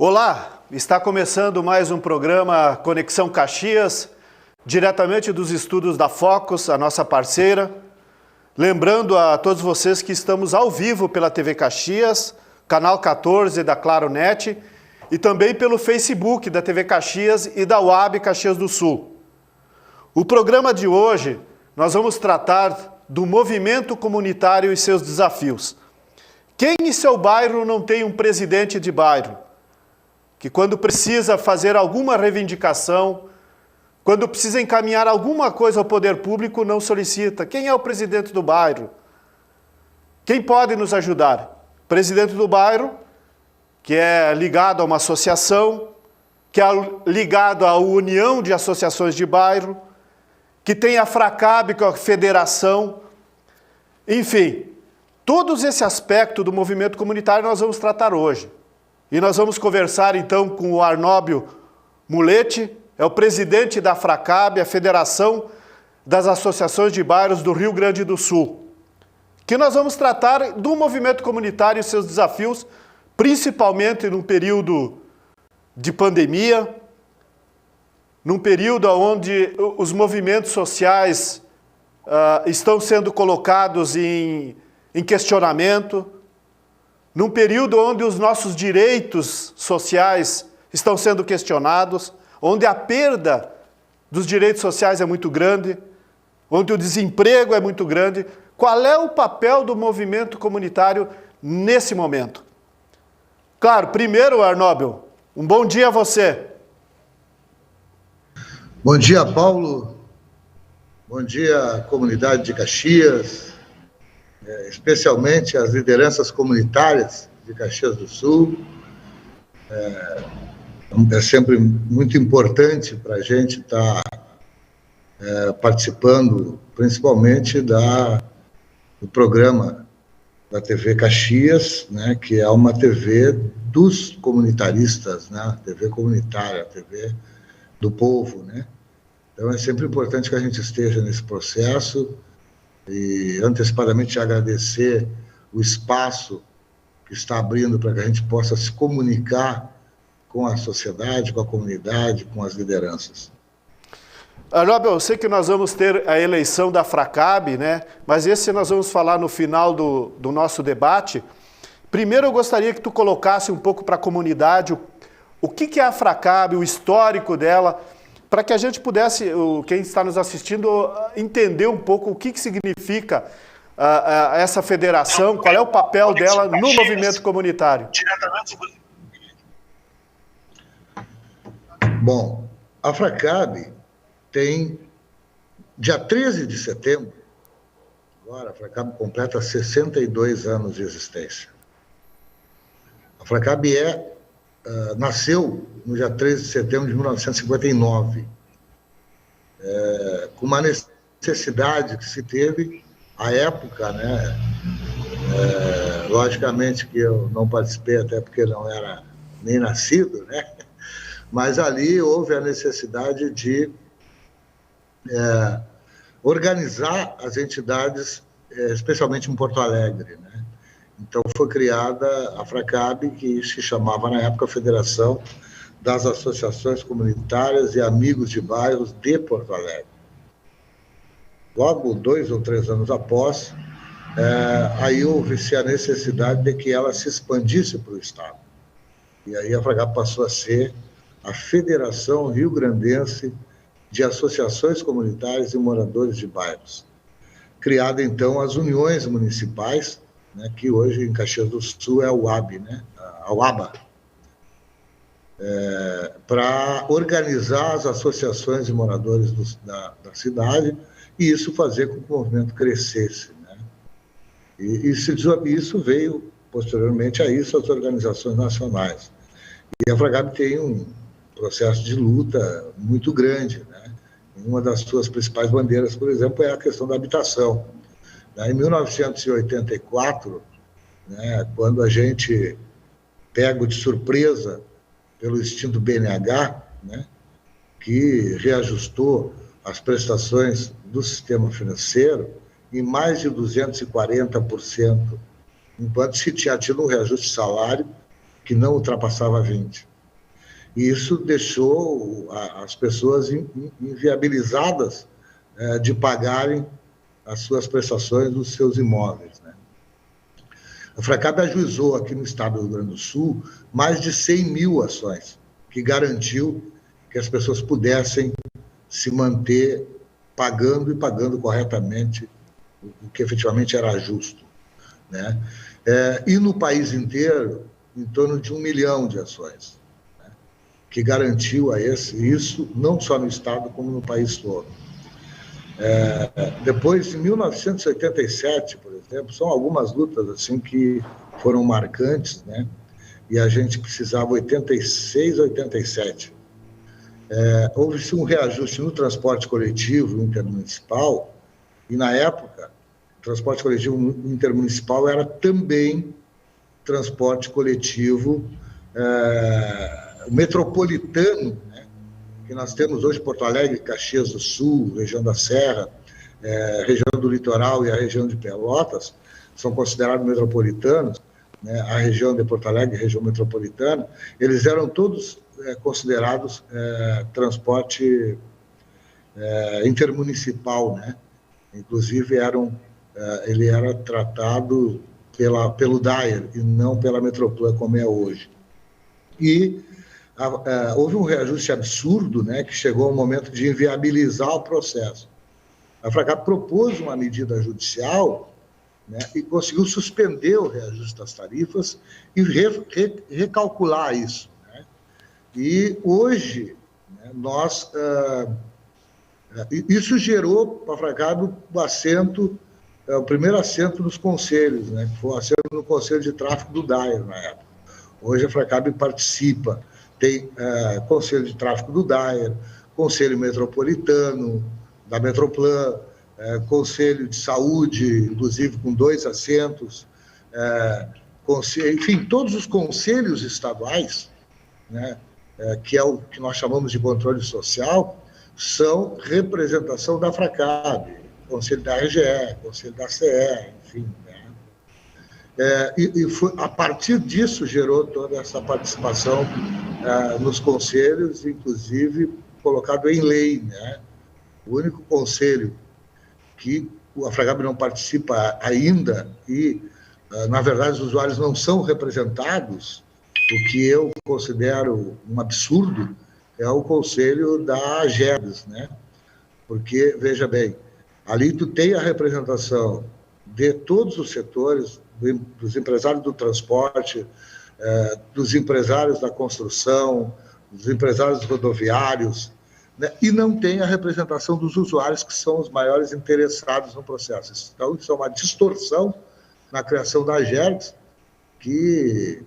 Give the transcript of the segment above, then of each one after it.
Olá, está começando mais um programa Conexão Caxias, diretamente dos estúdios da Focus, a nossa parceira. Lembrando a todos vocês que estamos ao vivo pela TV Caxias, canal 14 da Claro Net, e também pelo Facebook da TV Caxias e da UAB Caxias do Sul. O programa de hoje, nós vamos tratar do movimento comunitário e seus desafios. Quem em seu bairro não tem um presidente de bairro? Que quando precisa fazer alguma reivindicação, quando precisa encaminhar alguma coisa ao poder público, não solicita. Quem é o presidente do bairro? Quem pode nos ajudar? Presidente do bairro, que é ligado a uma associação, que é ligado à União de Associações de Bairro, que tem a FRACAB, que é a federação. Enfim, todos esse aspecto do movimento comunitário nós vamos tratar hoje. E nós vamos conversar então com o Arnóbio Mulete, é o presidente da FRACAB, a Federação das Associações de Bairros do Rio Grande do Sul. Que nós vamos tratar do movimento comunitário e seus desafios, principalmente num período de pandemia, num período onde os movimentos sociais estão sendo colocados em questionamento, num período onde os nossos direitos sociais estão sendo questionados, onde a perda dos direitos sociais é muito grande, onde o desemprego é muito grande. Qual é o papel do movimento comunitário nesse momento? Claro, primeiro, Arnóbio, um bom dia a você. Bom dia, Paulo. Bom dia, comunidade de Caxias, especialmente as lideranças comunitárias de Caxias do Sul. É sempre muito importante para a gente estar participando, principalmente do programa da TV Caxias, né, que é uma TV dos comunitaristas, né, TV comunitária, TV do povo, né? Então é sempre importante que a gente esteja nesse processo e antecipadamente agradecer o espaço que está abrindo para que a gente possa se comunicar com a sociedade, com a comunidade, com as lideranças. Arnóbio, eu sei que nós vamos ter a eleição da FRACAB, né? Mas esse nós vamos falar no final do nosso debate. Primeiro eu gostaria que tu colocasse um pouco para a comunidade o que é a FRACAB, o histórico dela, para que a gente pudesse, quem está nos assistindo, entender um pouco o que significa essa federação, qual é o papel dela no movimento comunitário. Bom, a FRACAB tem, dia 13 de setembro, agora a FRACAB completa 62 anos de existência. A FRACAB nasceu no dia 13 de setembro de 1959, com uma necessidade que se teve à época, né? Logicamente que eu não participei, até porque não era nem nascido, né? Mas ali houve a necessidade de organizar as entidades, especialmente em Porto Alegre, né? Então foi criada a FRACAB, que se chamava na época Federação das Associações Comunitárias e Amigos de Bairros de Porto Alegre. Logo 2 ou 3 anos após, aí houve-se a necessidade de que ela se expandisse para o Estado. E aí a FRACAB passou a ser a Federação Rio-Grandense de Associações Comunitárias e Moradores de Bairros. Criada, então, as uniões municipais, né, que hoje em Caxias do Sul é a UAB, né, a UABA, para organizar as associações de moradores da cidade e isso fazer com que o movimento crescesse, né? E isso veio, posteriormente a isso, as organizações nacionais. E a FRACAB tem um processo de luta muito grande, né? Uma das suas principais bandeiras, por exemplo, é a questão da habitação. Em 1984, né, quando a gente pega de surpresa pelo extinto BNH, né, que reajustou as prestações do sistema financeiro em mais de 240%, enquanto se tinha tido um reajuste de salário que não ultrapassava 20%. E isso deixou as pessoas inviabilizadas de pagarem as suas prestações dos seus imóveis, né? A Fracab ajuizou aqui no estado do Rio Grande do Sul mais de 100 mil ações, que garantiu que as pessoas pudessem se manter pagando e pagando corretamente o que efetivamente era justo, né? E no país inteiro, em torno de 1 milhão de ações, né, que garantiu isso, não só no estado, como no país todo. Depois, em 1987, por exemplo, são algumas lutas assim que foram marcantes, né? E a gente precisava 86, 87. Houve-se um reajuste no transporte coletivo intermunicipal, e na época, o transporte coletivo intermunicipal era também transporte coletivo metropolitano, né? Que nós temos hoje Porto Alegre, Caxias do Sul, região da Serra, região do Litoral e a região de Pelotas, são considerados metropolitanos, né? A região de Porto Alegre, região metropolitana, eles eram todos considerados transporte intermunicipal, né? Inclusive, ele era tratado pelo DAER e não pela Metroplan, como é hoje. E houve um reajuste absurdo, né, que chegou ao momento de inviabilizar o processo. A Fracab propôs uma medida judicial, né, e conseguiu suspender o reajuste das tarifas e recalcular isso, né? E hoje, né, isso gerou para a Fracab o primeiro assento nos conselhos, né, que foi o assento no Conselho de Tráfego do DAER na época. Hoje a Fracab participa, tem Conselho de Tráfego do DAER, Conselho Metropolitano, da Metroplan, Conselho de Saúde, inclusive com 2 assentos, enfim, todos os conselhos estaduais, né, que é o que nós chamamos de controle social, são representação da Fracab, Conselho da RGE, Conselho da CE, enfim, né? A partir disso gerou toda essa participação nos conselhos, inclusive colocado em lei, né? O único conselho que a Fracab não participa ainda e, na verdade, os usuários não são representados, o que eu considero um absurdo, é o conselho da AGERGS, né? Porque, veja bem, ali tu tem a representação de todos os setores, dos empresários do transporte, dos empresários da construção, dos empresários rodoviários, né? E não tem a representação dos usuários, que são os maiores interessados no processo. Então, isso é uma distorção na criação da AGERGS, que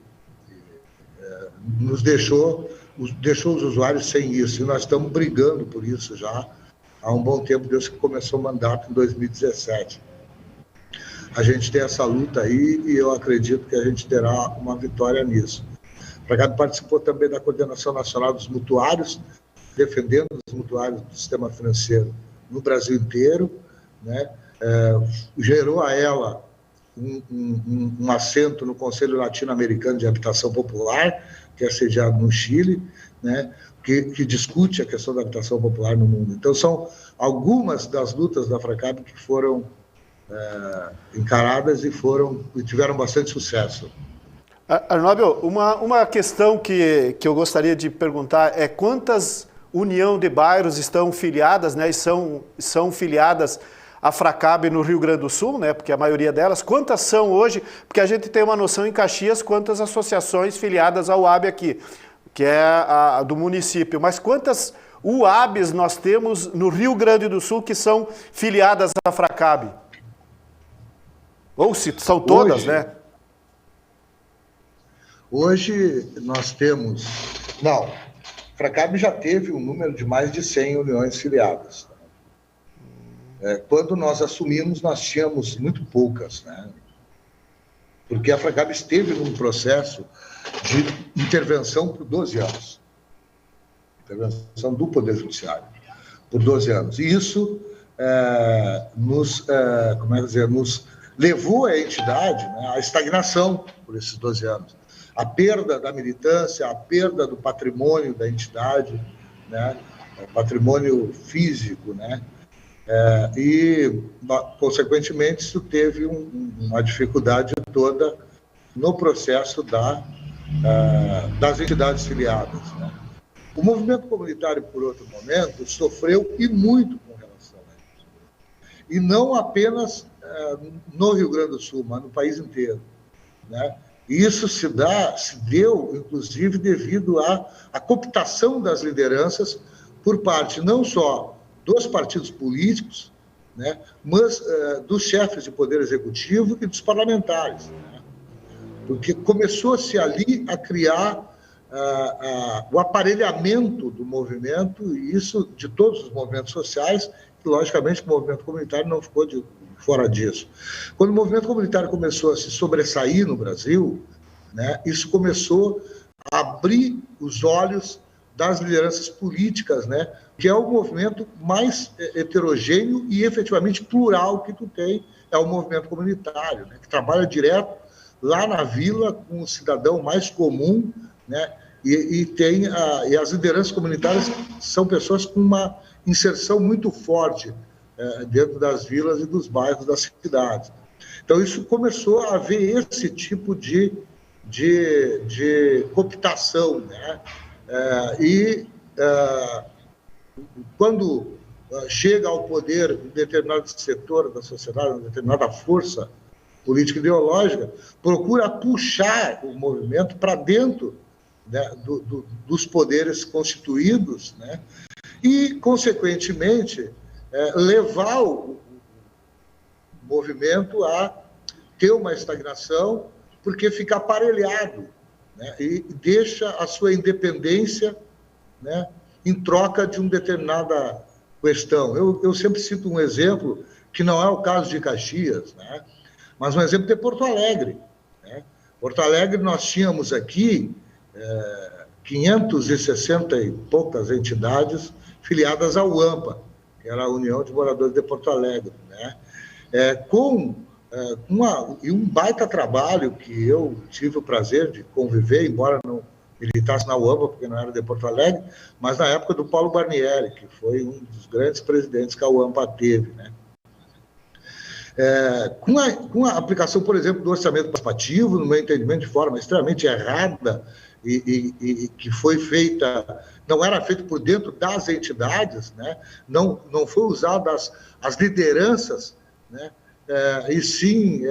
nos deixou os usuários sem isso, e nós estamos brigando por isso já há um bom tempo, desde que começou o mandato em 2017. A gente tem essa luta aí e eu acredito que a gente terá uma vitória nisso. A Fracab participou também da Coordenação Nacional dos Mutuários, defendendo os mutuários do sistema financeiro no Brasil inteiro, né? Gerou a ela um assento no Conselho Latino-Americano de Habitação Popular, que é sediado no Chile, né, que discute a questão da habitação popular no mundo. Então, são algumas das lutas da Fracab que foram encaradas e tiveram bastante sucesso. Arnóbio, uma questão que eu gostaria de perguntar é quantas união de bairros estão filiadas, né, e são filiadas a Fracab no Rio Grande do Sul, né, porque a maioria delas, quantas são hoje? Porque a gente tem uma noção em Caxias quantas associações filiadas ao UAB aqui, que é a do município, mas quantas UABs nós temos no Rio Grande do Sul que são filiadas à Fracab? Ou se são todas, hoje, né? Hoje nós temos... Não, a Fracab já teve um número de mais de 100 uniões filiadas. Quando nós assumimos, nós tínhamos muito poucas, né? Porque a Fracab esteve num processo de intervenção por 12 anos. Intervenção do Poder Judiciário por 12 anos. E isso nos levou a entidade, né, à estagnação por esses 12 anos. a perda da militância, a perda do patrimônio da entidade, né? O patrimônio físico, né? E, consequentemente, isso teve uma dificuldade toda no processo das entidades filiadas, né? O movimento comunitário, por outro momento, sofreu e muito com relação a isso. E não apenas no Rio Grande do Sul, mas no país inteiro, né? E isso se deu, inclusive, devido à cooptação das lideranças por parte não só dos partidos políticos, né, mas dos chefes de poder executivo e dos parlamentares, né? Porque começou-se ali a criar o aparelhamento do movimento, e isso de todos os movimentos sociais, e, logicamente, o movimento comunitário não ficou fora disso. Quando o movimento comunitário começou a se sobressair no Brasil, né, isso começou a abrir os olhos das lideranças políticas, né, que é o movimento mais heterogêneo e efetivamente plural que tu tem, é o movimento comunitário, né, que trabalha direto lá na vila com o cidadão mais comum, né, e as lideranças comunitárias são pessoas com uma inserção muito forte dentro das vilas e dos bairros das cidades. Então, isso começou a haver esse tipo de cooptação, né? Quando chega ao poder um determinado setor da sociedade, uma determinada força política ideológica, procura puxar o movimento para dentro, né, dos poderes constituídos, né, e, consequentemente, levar o movimento a ter uma estagnação, porque fica aparelhado, né, e deixa a sua independência, né, em troca de uma determinada questão. Eu sempre cito um exemplo, que não é o caso de Caxias, né, mas um exemplo de Porto Alegre, né? Porto Alegre, nós tínhamos aqui 560 e poucas entidades filiadas ao UAMPA, que era a União de Moradores de Porto Alegre, né? Com um baita trabalho que eu tive o prazer de conviver, embora não militasse na UAMPA, porque não era de Porto Alegre, mas na época do Paulo Barnieri, que foi um dos grandes presidentes que a UAMPA teve, né? Com a aplicação, por exemplo, do orçamento participativo, no meu entendimento, de forma extremamente errada, e que foi feita, não era feito por dentro das entidades, né? Não foi usado as lideranças, né? E sim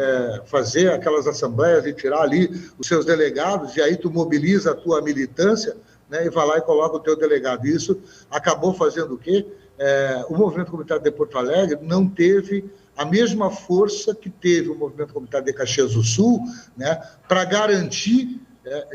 fazer aquelas assembleias e tirar ali os seus delegados, e aí tu mobiliza a tua militância, né? E vai lá e coloca o teu delegado. Isso acabou fazendo o quê? O movimento comunitário de Porto Alegre não teve a mesma força que teve o movimento comunitário de Caxias do Sul, né, para garantir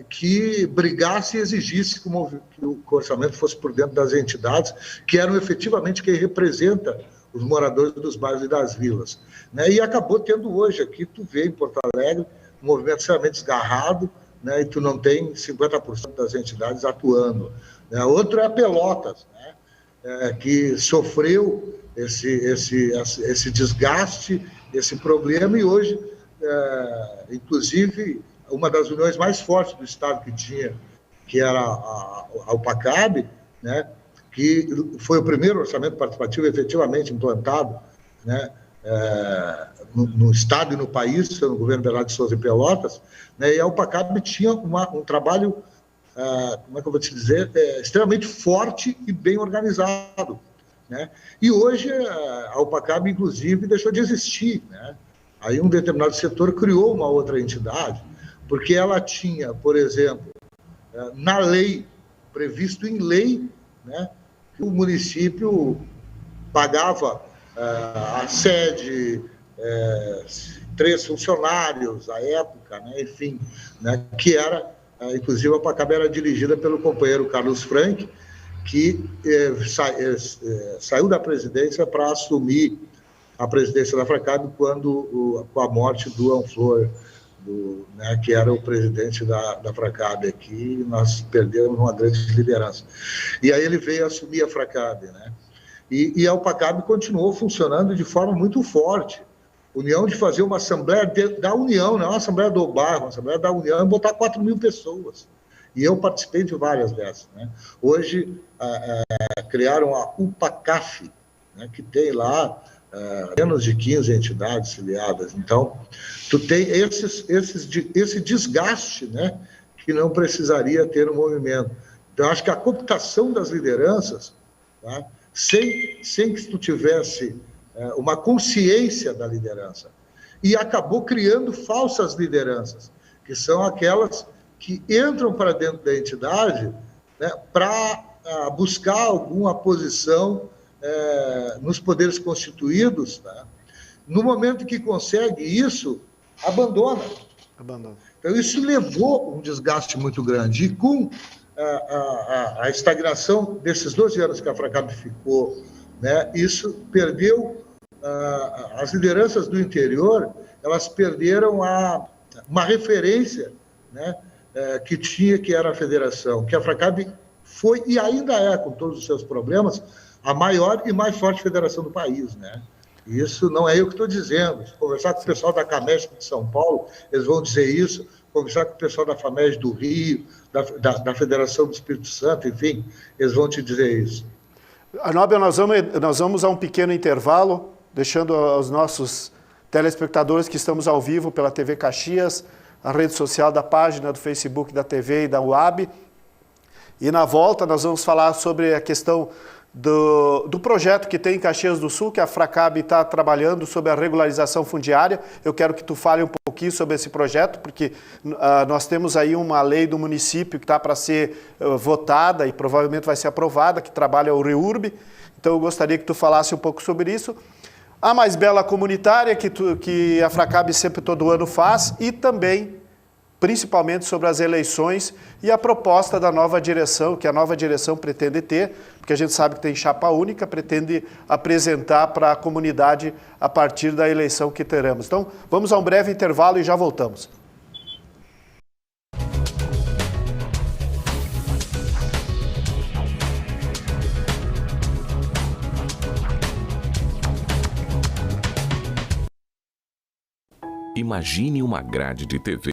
que brigasse e exigisse que o orçamento fosse por dentro das entidades, que eram efetivamente quem representa os moradores dos bairros e das vilas, né? E acabou tendo hoje aqui, tu vê em Porto Alegre, um movimento extremamente desgarrado, né, e tu não tem 50% das entidades atuando, né? Outro é a Pelotas, né, que sofreu esse desgaste, esse problema, e hoje, inclusive, uma das uniões mais fortes do Estado que tinha, que era a UPACAB, né, que foi o primeiro orçamento participativo efetivamente implantado, né, no Estado e no país, no governo Bernardo de Souza e Pelotas, né, e a UPACAB tinha um trabalho, como é que eu vou te dizer, extremamente forte e bem organizado, né? E hoje a UPACAB, inclusive, deixou de existir, né? Aí um determinado setor criou uma outra entidade, porque ela tinha, por exemplo, na lei, previsto em lei, né, que o município pagava a sede, 3 funcionários à época, né, enfim, né, que era, inclusive a UPACAB era dirigida pelo companheiro Carlos Frank, que saiu da presidência para assumir a presidência da FRACAB com a morte do Anflor, né, que era o presidente da FRACAB aqui, nós perdemos uma grande liderança. E aí ele veio assumir a FRACAB, né? E a UPACAB continuou funcionando de forma muito forte, União de fazer uma assembleia da União, não é uma assembleia do bairro, uma assembleia da União, e botar 4.000 pessoas. E eu participei de várias dessas, né? Hoje, criaram a UPACAF, né, que tem lá menos de 15 entidades filiadas. Então, tu tem esse desgaste, né, que não precisaria ter no movimento. Então, acho que a cooptação das lideranças, tá, sem que tu tivesse uma consciência da liderança, e acabou criando falsas lideranças, que são aquelas que entram para dentro da entidade, né, para buscar alguma posição nos poderes constituídos, tá? No momento que consegue isso, abandona. Então, isso levou um desgaste muito grande. E com a estagnação desses 12 anos que a FRACAB ficou, né, isso perdeu, as lideranças do interior, elas perderam uma referência, né, que era a federação, que a FRACAB foi e ainda é, com todos os seus problemas, a maior e mais forte federação do país, né? Isso não é eu que estou dizendo. Se conversar com o pessoal da CAMESP de São Paulo, eles vão dizer isso. Conversar com o pessoal da FAMES do Rio, da Federação do Espírito Santo, enfim, eles vão te dizer isso. Arnóbio, nós vamos a um pequeno intervalo, deixando aos nossos telespectadores que estamos ao vivo pela TV Caxias, a rede social da página do Facebook da TV e da UAB. E na volta nós vamos falar sobre a questão do projeto que tem em Caxias do Sul, que a FRACAB está trabalhando sobre a regularização fundiária. Eu quero que tu fale um pouquinho sobre esse projeto, porque nós temos aí uma lei do município que está para ser votada e provavelmente vai ser aprovada, que trabalha o REURB. Então eu gostaria que tu falasse um pouco sobre isso. A Mais Bela Comunitária, que a FRACAB sempre todo ano faz, e também, principalmente, sobre as eleições e a proposta da nova direção, que a nova direção pretende ter, porque a gente sabe que tem chapa única, pretende apresentar para a comunidade a partir da eleição que teremos. Então, vamos a um breve intervalo e já voltamos. Imagine uma grade de TV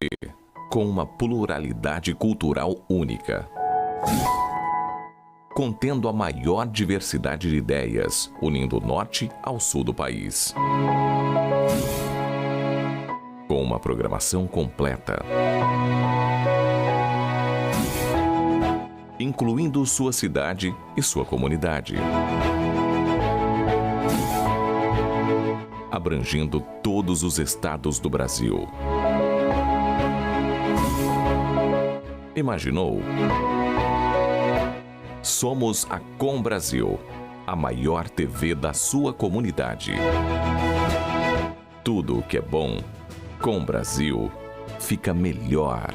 com uma pluralidade cultural única, contendo a maior diversidade de ideias, unindo o norte ao sul do país. Com uma programação completa, incluindo sua cidade e sua comunidade, abrangendo todos os estados do Brasil. Imaginou? Somos a Com Brasil, a maior TV da sua comunidade. Tudo o que é bom, com Brasil, fica melhor.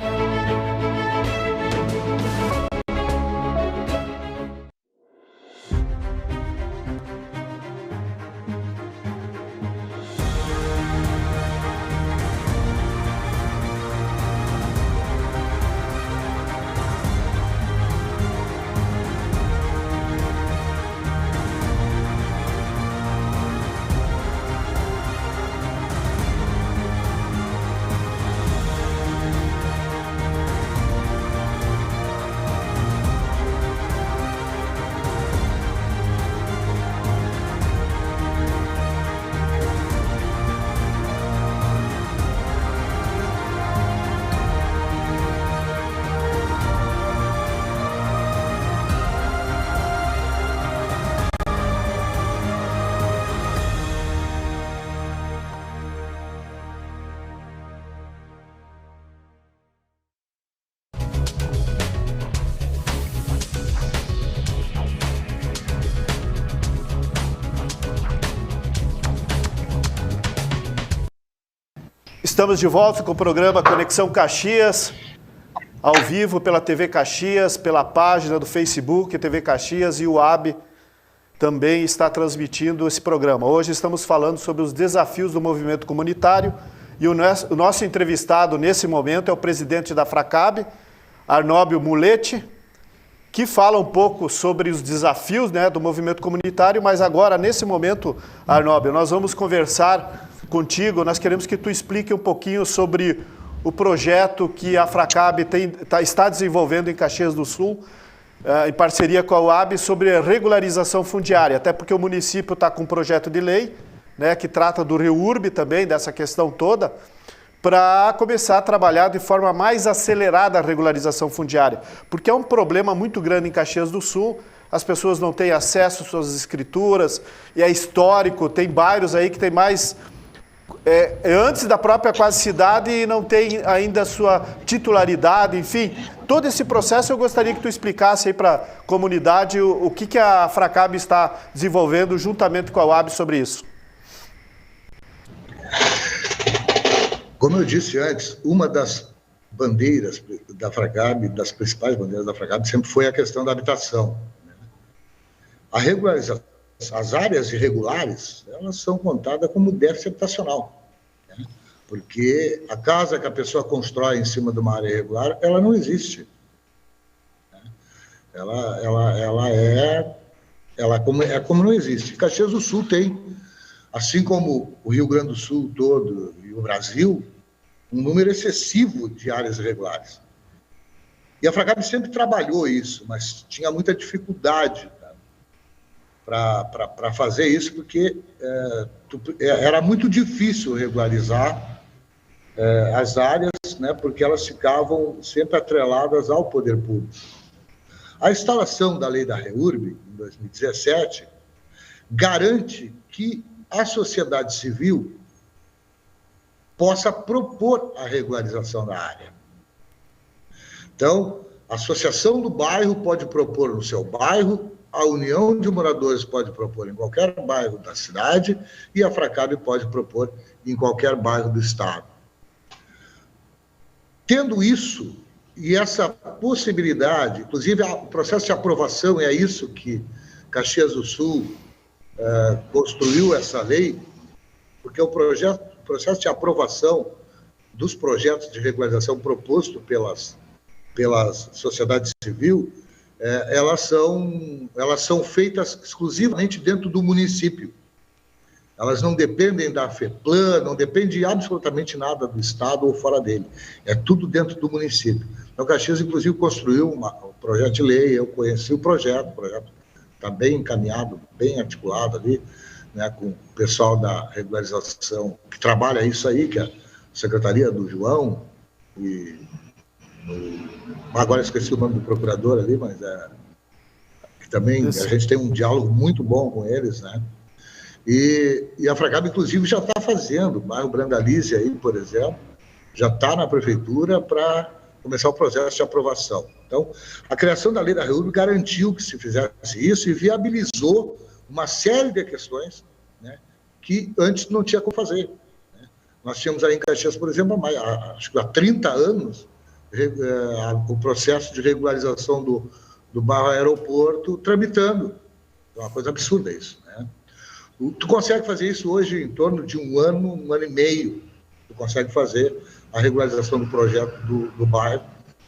Estamos de volta com o programa Conexão Caxias, ao vivo pela TV Caxias, pela página do Facebook, TV Caxias, e o UAB também está transmitindo esse programa. Hoje estamos falando sobre os desafios do movimento comunitário e o nosso entrevistado nesse momento é o presidente da FRACAB, Arnóbio Muletti, que fala um pouco sobre os desafios, né, do movimento comunitário, mas agora, nesse momento, Arnóbio, nós vamos conversar contigo, nós queremos que tu explique um pouquinho sobre o projeto que a Fracab está desenvolvendo em Caxias do Sul, em parceria com a UAB, sobre a regularização fundiária, até porque o município está com um projeto de lei, né, que trata do REURB também, dessa questão toda, para começar a trabalhar de forma mais acelerada a regularização fundiária, porque é um problema muito grande em Caxias do Sul, as pessoas não têm acesso às suas escrituras, e é histórico, tem bairros aí que tem mais... antes da própria quase cidade e não tem ainda a sua titularidade, enfim. Todo esse processo eu gostaria que tu explicasse aí para a comunidade o que a Fracab está desenvolvendo juntamente com a UAB sobre isso. Como eu disse antes, uma das bandeiras da Fracab, das principais bandeiras da Fracab, sempre foi a questão da habitação. A regularização, as áreas irregulares, elas são contadas como déficit habitacional, né? Porque a casa que a pessoa constrói em cima de uma área irregular, ela não existe, né? É como não existe. Caxias do Sul tem, assim como o Rio Grande do Sul todo e o Brasil, um número excessivo de áreas irregulares. E a Fracab sempre trabalhou isso, mas tinha muita dificuldade para fazer isso, porque era muito difícil regularizar as áreas, né, porque elas ficavam sempre atreladas ao poder público. A instalação da lei da REURB, em 2017, garante que a sociedade civil possa propor a regularização da área. Então, a associação do bairro pode propor no seu bairro, a união de moradores pode propor em qualquer bairro da cidade e a Fracab pode propor em qualquer bairro do estado. Tendo isso e essa possibilidade, inclusive o processo de aprovação, é isso que Caxias do Sul construiu essa lei, porque o processo de aprovação dos projetos de regularização proposto pelas sociedades civil, elas são feitas exclusivamente dentro do município. Elas não dependem da FEPLAN, não dependem de absolutamente nada do Estado ou fora dele. É tudo dentro do município. Então, Caxias, inclusive, construiu um projeto de lei, eu conheci o projeto está bem encaminhado, bem articulado ali, né, com o pessoal da regularização, que trabalha isso aí, que é a Secretaria do João, agora esqueci o nome do procurador ali, mas que também a gente tem um diálogo muito bom com eles, né? E a Fracab, inclusive, já está fazendo, o bairro Brandalize aí, por exemplo, já está na prefeitura para começar o processo de aprovação. Então, a criação da lei da REURB garantiu que se fizesse isso e viabilizou uma série de questões, né, que antes não tinha como fazer, né? Nós tínhamos aí em Caxias, por exemplo, acho que há 30 anos, o processo de regularização do bairro Aeroporto tramitando. É uma coisa absurda isso, né? Tu consegue fazer isso hoje em torno de um ano e meio. Tu consegue fazer a regularização do projeto do bairro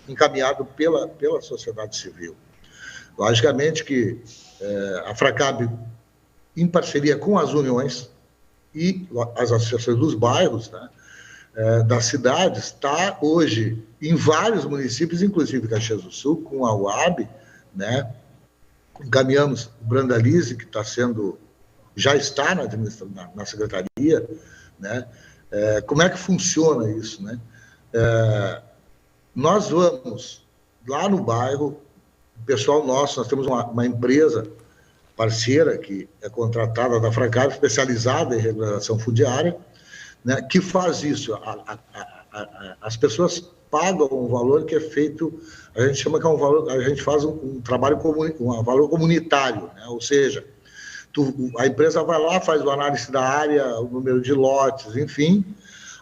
encaminhado pela sociedade civil. Logicamente que a Fracab, em parceria com as uniões e as associações dos bairros, né, das cidades, está hoje em vários municípios, inclusive Caxias do Sul, com a UAB, né, encaminhamos o Brandalize, que já está na secretaria, né? Como é que funciona isso, né? Nós vamos lá no bairro, o pessoal nosso, nós temos uma empresa parceira que é contratada da Fracab, especializada em regularização fundiária, né, que faz isso. As pessoas pagam um valor que é feito, a gente chama que é um valor, a gente faz um trabalho um valor comunitário, né? Ou seja, a empresa vai lá, faz uma análise da área, o número de lotes, enfim,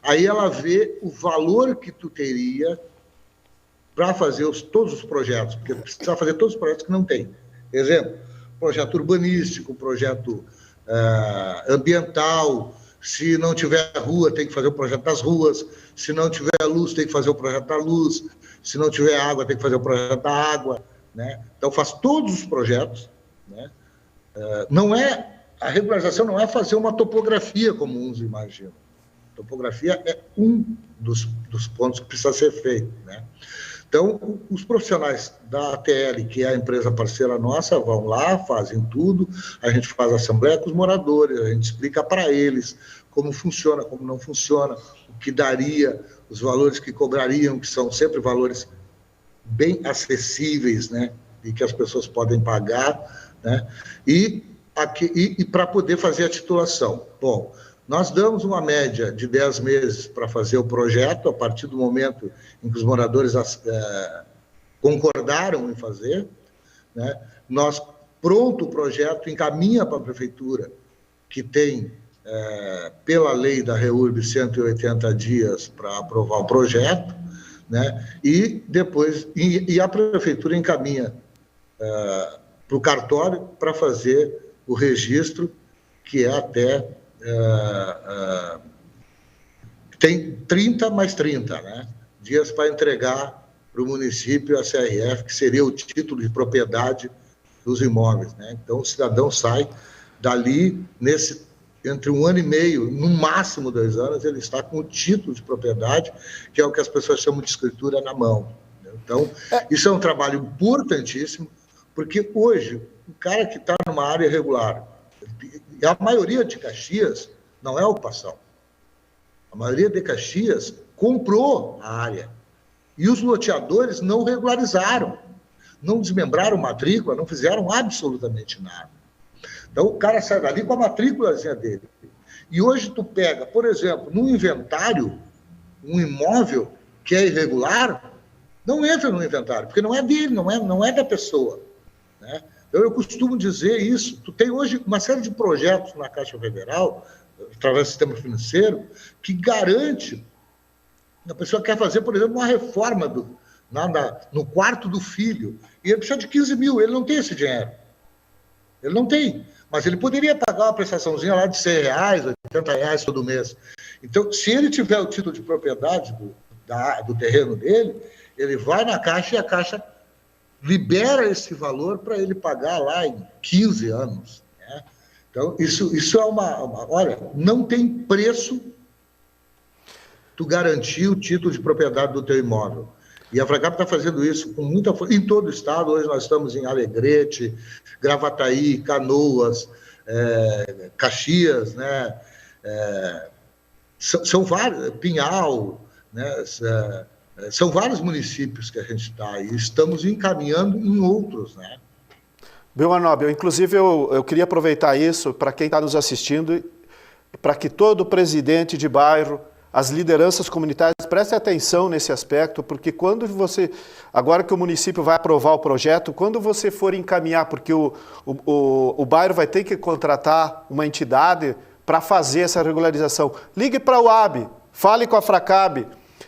aí ela vê o valor que tu teria para fazer todos os projetos, porque precisa fazer todos os projetos que não tem. Exemplo, projeto urbanístico, projeto ambiental, se não tiver rua, tem que fazer o projeto das ruas, se não tiver luz, tem que fazer o projeto da luz, se não tiver água, tem que fazer o projeto da água, né? Então, faz todos os projetos, né? A regularização não é fazer uma topografia, como uns imaginam. topografia é um dos pontos que precisa ser feito, né? Então, os profissionais da ATL, que é a empresa parceira nossa, vão lá, fazem tudo, a gente faz assembleia com os moradores, a gente explica para eles como funciona, como não funciona, o que daria, os valores que cobrariam, que são sempre valores bem acessíveis, né, e que as pessoas podem pagar, né, e para poder fazer a titulação. Bom, nós damos uma média de 10 meses para fazer o projeto, a partir do momento em que os moradores concordaram em fazer, né? Nós, pronto o projeto, encaminha para a prefeitura, que tem, pela lei da REURB, 180 dias para aprovar o projeto, né? E depois, a prefeitura encaminha para o cartório para fazer o registro, que é até... tem 30 mais 30, né, dias para entregar para o município a CRF, que seria o título de propriedade dos imóveis, né? Então, o cidadão sai dali, entre 1 ano e meio, no máximo 2 anos, ele está com o título de propriedade, que é o que as pessoas chamam de escritura na mão. Então, isso é um trabalho importantíssimo, porque hoje, o cara que está numa área irregular, e a maioria de Caxias não é ocupação. A maioria de Caxias comprou a área. E os loteadores não regularizaram. Não desmembraram matrícula, não fizeram absolutamente nada. Então, o cara sai dali com a matrículazinha dele. E hoje tu pega, por exemplo, no inventário, um imóvel que é irregular, não entra no inventário, porque não é dele, não é da pessoa, né? Eu costumo dizer isso. Tu tem hoje uma série de projetos na Caixa Federal, através do sistema financeiro, que garante... A pessoa quer fazer, por exemplo, uma reforma no quarto do filho, e ele precisa de 15 mil, ele não tem esse dinheiro. Ele não tem. Mas ele poderia pagar uma prestaçãozinha lá de R$100, R$80 todo mês. Então, se ele tiver o título de propriedade do terreno dele, ele vai na Caixa e a Caixa libera esse valor para ele pagar lá em 15 anos. Né? Então, isso é olha, não tem preço tu garantir o título de propriedade do teu imóvel. E a Fracap está fazendo isso com muita força. Em todo o estado, hoje nós estamos em Alegrete, Gravataí, Canoas, Caxias, né? São vários, Pinhal, né? São vários municípios que a gente está e estamos encaminhando em outros, né? Bem, Anóbio, inclusive eu queria aproveitar isso para quem está nos assistindo, para que todo presidente de bairro, as lideranças comunitárias prestem atenção nesse aspecto, porque agora que o município vai aprovar o projeto, quando você for encaminhar, porque o bairro vai ter que contratar uma entidade para fazer essa regularização, ligue para a UAB, fale com a Fracab,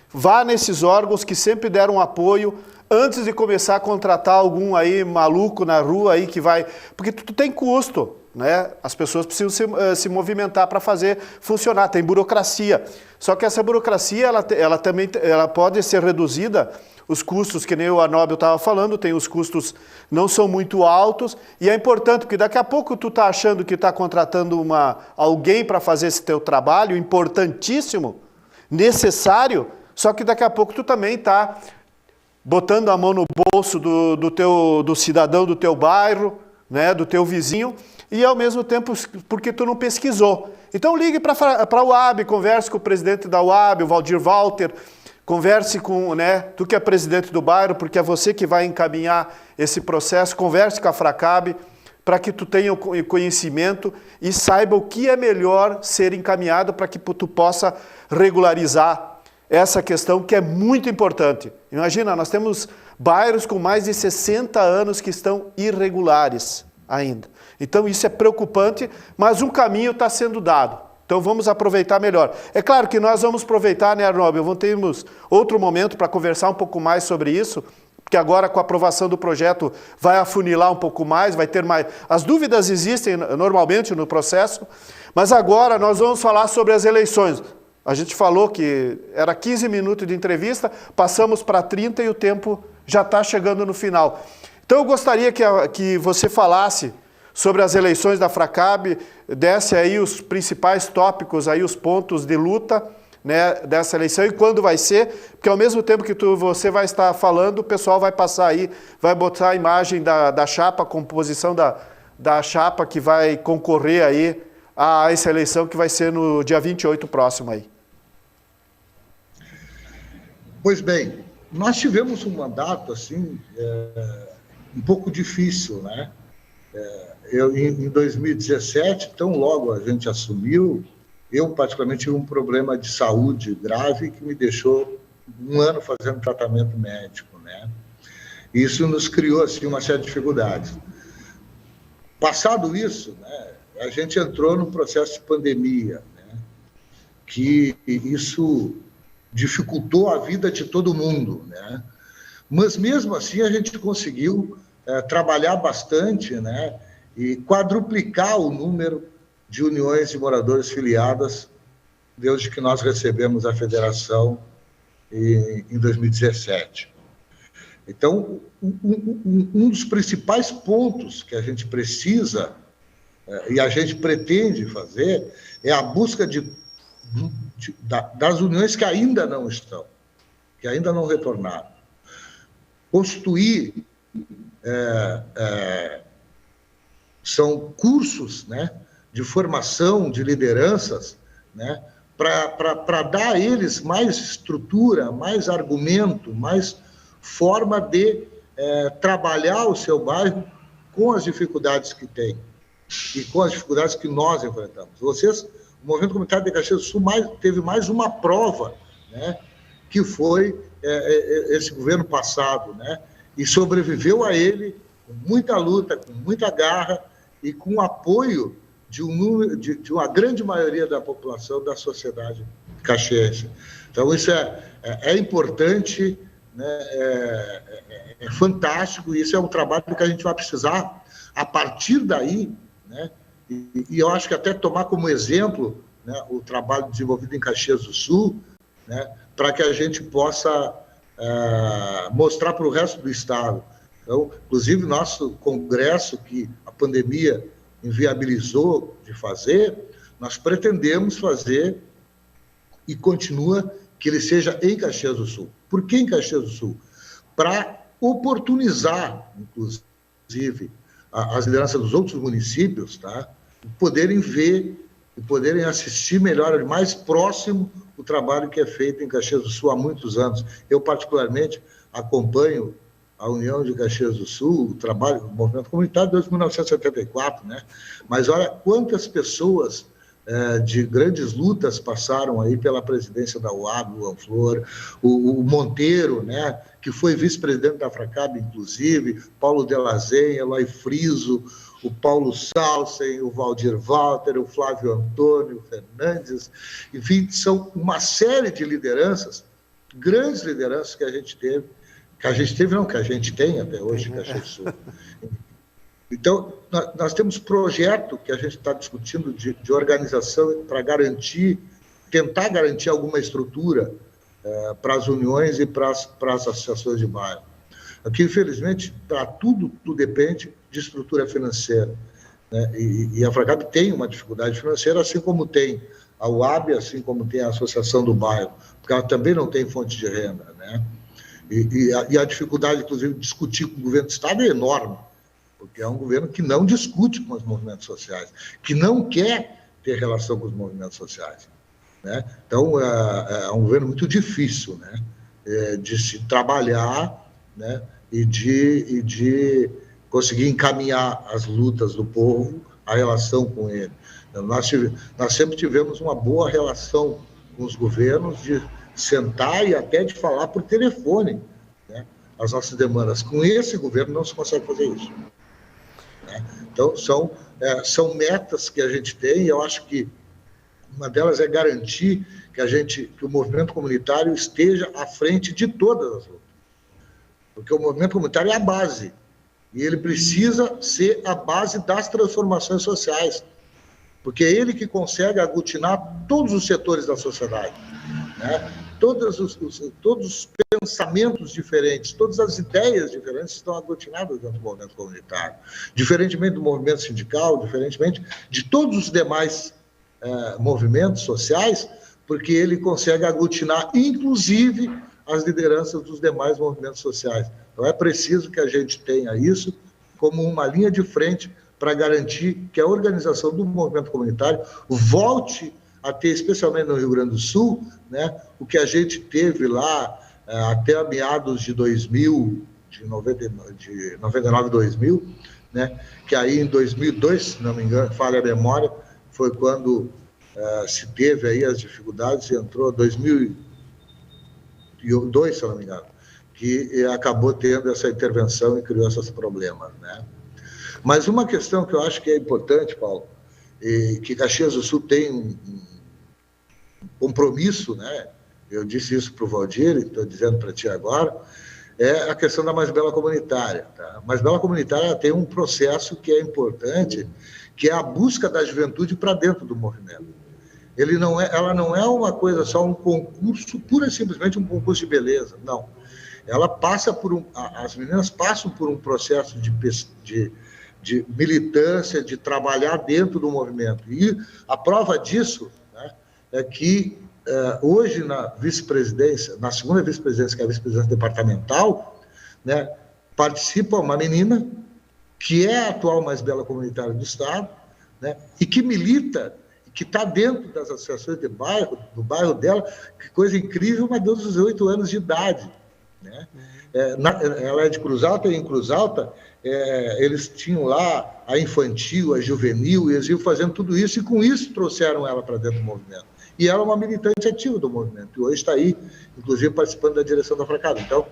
vá nesses órgãos que sempre deram apoio antes de começar a contratar algum aí maluco na rua aí que vai... Porque tudo tem custo, né? As pessoas precisam se movimentar para fazer funcionar, tem burocracia. Só que essa burocracia, ela também pode ser reduzida, os custos, que nem o Anóbio estava falando, tem os custos não são muito altos, e é importante, porque daqui a pouco tu está achando que está contratando alguém para fazer esse teu trabalho, importantíssimo, necessário, só que daqui a pouco tu também está botando a mão no bolso do cidadão do teu bairro, né, do teu vizinho, e ao mesmo tempo porque tu não pesquisou. Então ligue para a UAB, converse com o presidente da UAB, o Valdir Walter, converse com, né, tu que é presidente do bairro, porque é você que vai encaminhar esse processo, converse com a Fracab, para que tu tenha o conhecimento e saiba o que é melhor ser encaminhado para que tu possa regularizar essa questão que é muito importante. Imagina, nós temos bairros com mais de 60 anos que estão irregulares ainda. Então isso é preocupante, mas um caminho está sendo dado. Então vamos aproveitar melhor. É claro que nós vamos aproveitar, né, Anóbio? Vamos ter outro momento para conversar um pouco mais sobre isso, porque agora com a aprovação do projeto vai afunilar um pouco mais, vai ter mais... As dúvidas existem normalmente no processo, mas agora nós vamos falar sobre as eleições. A gente falou que era 15 minutos de entrevista, passamos para 30 e o tempo já está chegando no final. Então eu gostaria que você falasse sobre as eleições da Fracab, desse aí os principais tópicos, aí os pontos de luta né, dessa eleição e quando vai ser, porque ao mesmo tempo que você vai estar falando, o pessoal vai passar aí, vai botar a imagem da chapa, a composição da chapa que vai concorrer aí a essa eleição que vai ser no dia 28 próximo aí. Pois bem, nós tivemos um mandato assim um pouco difícil, né? Em 2017, tão logo a gente assumiu, eu particularmente tive um problema de saúde grave que me deixou um ano fazendo tratamento médico, né? Isso nos criou assim uma série de dificuldades. Passado isso, né, a gente entrou num processo de pandemia, né, que isso dificultou a vida de todo mundo, né? Mas mesmo assim a gente conseguiu trabalhar bastante, né, e quadruplicar o número de uniões de moradores filiadas desde que nós recebemos a federação em 2017. Então, um dos principais pontos que a gente precisa e a gente pretende fazer é a busca das uniões que ainda não estão, que ainda não retornaram. Constituir são cursos, né, de formação de lideranças, né, para dar a eles mais estrutura, mais argumento, mais forma de trabalhar o seu bairro com as dificuldades que tem e com as dificuldades que nós enfrentamos. O Movimento Comunitário de Caxias do Sul teve mais uma prova, né, que foi esse governo passado, né, e sobreviveu a ele com muita luta, com muita garra e com o apoio de uma grande maioria da população da sociedade caxiense. Então, isso é importante, né, é fantástico, e isso é um trabalho que a gente vai precisar, a partir daí, né, e eu acho que até tomar como exemplo, né, o trabalho desenvolvido em Caxias do Sul, né, para que a gente possa mostrar para o resto do Estado. Então, inclusive, nosso congresso, que a pandemia inviabilizou de fazer, nós pretendemos fazer e continua que ele seja em Caxias do Sul. Por que em Caxias do Sul? Para oportunizar, inclusive, as lideranças dos outros municípios, tá, poderem ver e poderem assistir melhor, mais próximo, o trabalho que é feito em Caxias do Sul há muitos anos. Eu, particularmente, acompanho a União de Caxias do Sul, o trabalho do movimento comunitário desde 1974, né? Mas olha quantas pessoas de grandes lutas passaram aí pela presidência da UAB, o Anflor, o Monteiro, né, que foi vice-presidente da Fracab, inclusive, Paulo Delazenha, Eloy Friso, o Paulo Salsen, o Valdir Walter, o Flávio Antônio Fernandes, enfim, são uma série de lideranças, grandes lideranças que a gente teve, que a gente tem até hoje em Caxias do Sul. Então, nós temos projeto que a gente está discutindo de organização para tentar garantir alguma estrutura para as uniões e para as associações de bairro. Aqui, infelizmente, tudo depende de estrutura financeira, né? E a Fracab tem uma dificuldade financeira, assim como tem a UAB, assim como tem a Associação do Bairro, porque ela também não tem fonte de renda, né? E a dificuldade, inclusive, de discutir com o governo do Estado é enorme, porque é um governo que não discute com os movimentos sociais, que não quer ter relação com os movimentos sociais, né? Então, é um governo muito difícil, né, de se trabalhar, né, e de conseguir encaminhar as lutas do povo, a relação com ele. Nós sempre tivemos uma boa relação com os governos, de sentar e até de falar por telefone, né, as nossas demandas. Com esse governo não se consegue fazer isso, né? Então, são metas que a gente tem, e eu acho que uma delas é garantir que o movimento comunitário esteja à frente de todas as lutas. Porque o movimento comunitário é a base, e ele precisa ser a base das transformações sociais, porque é ele que consegue aglutinar todos os setores da sociedade, né? Todos os pensamentos diferentes, todas as ideias diferentes estão aglutinadas dentro do movimento comunitário, diferentemente do movimento sindical, diferentemente de todos os demais movimentos sociais, porque ele consegue aglutinar, inclusive, as lideranças dos demais movimentos sociais. Então, é preciso que a gente tenha isso como uma linha de frente para garantir que a organização do movimento comunitário volte a ter, especialmente no Rio Grande do Sul, né, o que a gente teve lá até meados de 2000, de 99, 2000, né, que aí em 2002, se não me engano, falha a memória, foi quando se teve aí as dificuldades, entrou 2002, se não me engano, que acabou tendo essa intervenção e criou esses problemas, né? Mas uma questão que eu acho que é importante, Paulo, e que Caxias do Sul tem um compromisso, né? Eu disse isso para o Valdir, e estou dizendo para ti agora, é a questão da Mais Bela Comunitária. Tá? A Mais Bela Comunitária tem um processo que é importante, que é a busca da juventude para dentro do movimento. Ela não é uma coisa só, um concurso, pura e simplesmente um concurso de beleza, não. Ela passa as meninas passam por um processo de militância, de trabalhar dentro do movimento. E a prova disso, né, é que hoje na vice-presidência, na segunda vice-presidência, que é a vice-presidência departamental, né, participa uma menina que é a atual Mais Bela Comunitária do Estado, né, e que milita, que está dentro das associações de bairro, do bairro dela, que coisa incrível, mas deu 18 anos de idade. Né? Ela é de Cruz Alta, e em Cruz Alta eles tinham lá a infantil, a juvenil, e eles iam fazendo tudo isso, e com isso trouxeram ela para dentro do movimento. E ela é uma militante ativa do movimento, e hoje está aí, inclusive, participando da direção da Fracada. Então,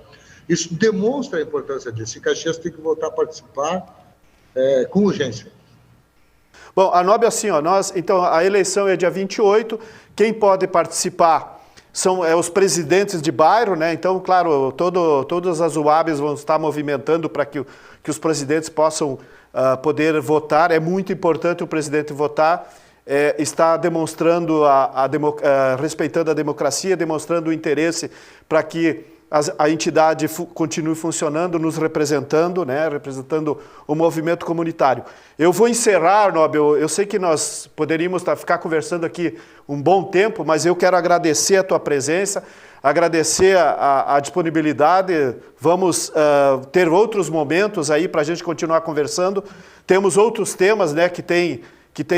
isso demonstra a importância disso, e Caxias tem que voltar a participar com urgência. Bom, Anóbio, assim, então a eleição é dia 28, quem pode participar são os presidentes de bairro, né? Então, claro, todas as UABs vão estar movimentando para que os presidentes possam poder votar. É muito importante o presidente votar, está demonstrando, respeitando a democracia, demonstrando o interesse para que a entidade continue funcionando, nos representando, né, representando o movimento comunitário. Eu vou encerrar, Nobel, eu sei que nós poderíamos ficar conversando aqui um bom tempo, mas eu quero agradecer a tua presença, agradecer a disponibilidade, vamos ter outros momentos aí para a gente continuar conversando, temos outros temas, né, que tem